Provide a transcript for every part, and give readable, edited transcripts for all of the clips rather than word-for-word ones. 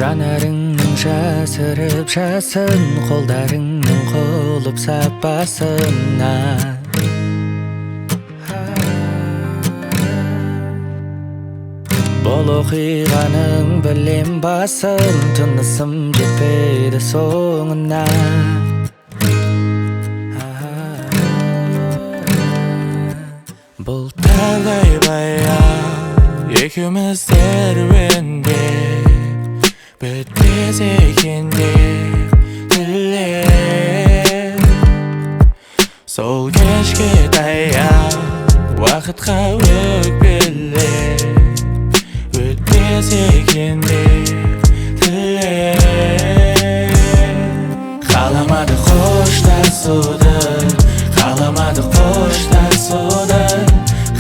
Жанарыңның жасырып жасын, қолдарыңның қолып сапасына. Бұл оқиғаның білем басын, тынысым жетпейді соңына. Бұл талай баяу екеуміз серуендеп, бітпес екен деп тілеп. Сол кешке таяу уақытқа өкпелеп, өтпес екен деп тілеп. Қаламады қоштасуды, қаламады қоштасуды,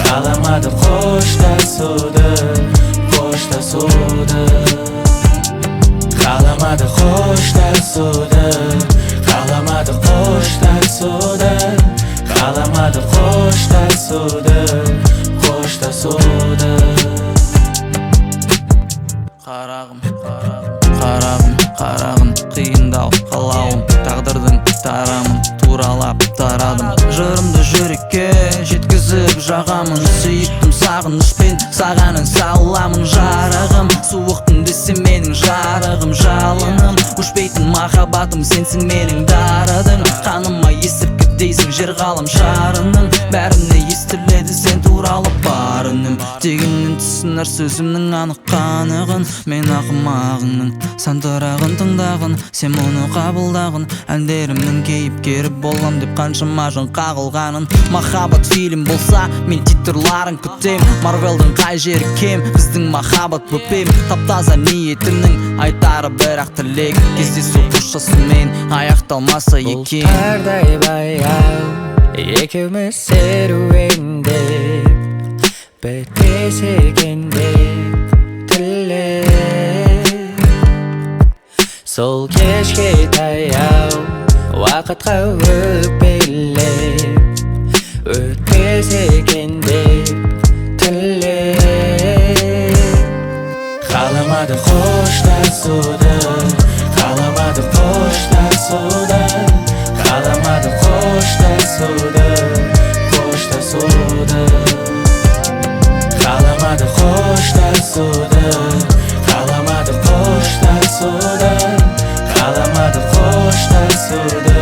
қаламады қоштасуды, қоштасуды. Қаламады қоштасуды, қаламады қоштасуды, қаламады қоштасуды, қоштасуды. Қарағым, қарағым, қарағым, қиындау қалауым, тағдырдың тарамын туралап тарадым. Жырымды жүрекке жеткізіп жағамын, сүйіктім сағынышпен сағанын саламын. Жарығым, суық түнде сен менің жарығым, жалыным, өшпейтін махаббатым сенсің менің дарыдың. Қаныма есірткі дейсің жер ғалам шарының, бәріне естіледі сен туралы бар үнім. Дегеннен түсінер сөзімнің анық қанығын, мен ақымағыңның сандырағын тыңдағын, сен мұны қабылдағын. Әндерімнің кейіпкері болам деп қаншама жан қағылғанын. Махаббат фильм болса мен титрларын күтем, Марвелдің қай жері кем, біздің махаббат бөпем. Таптаза ниетімнің айтары бірақ тілек, кездесу қоштасумен аяқталмаса екен. Бұл тардай баяу екеуміз серуендеп, бітпес екен деп тілеп. Сол кешке таяу уақытқа өкпелеп, өтпес екен деп тілеп. Қаламады қоштасуды, қаламады қоштасуды, қаламады қоштасуды, қоштасуды. Қаламады қоштасуды, қаламады қоштасуды, қаламады қоштасуды.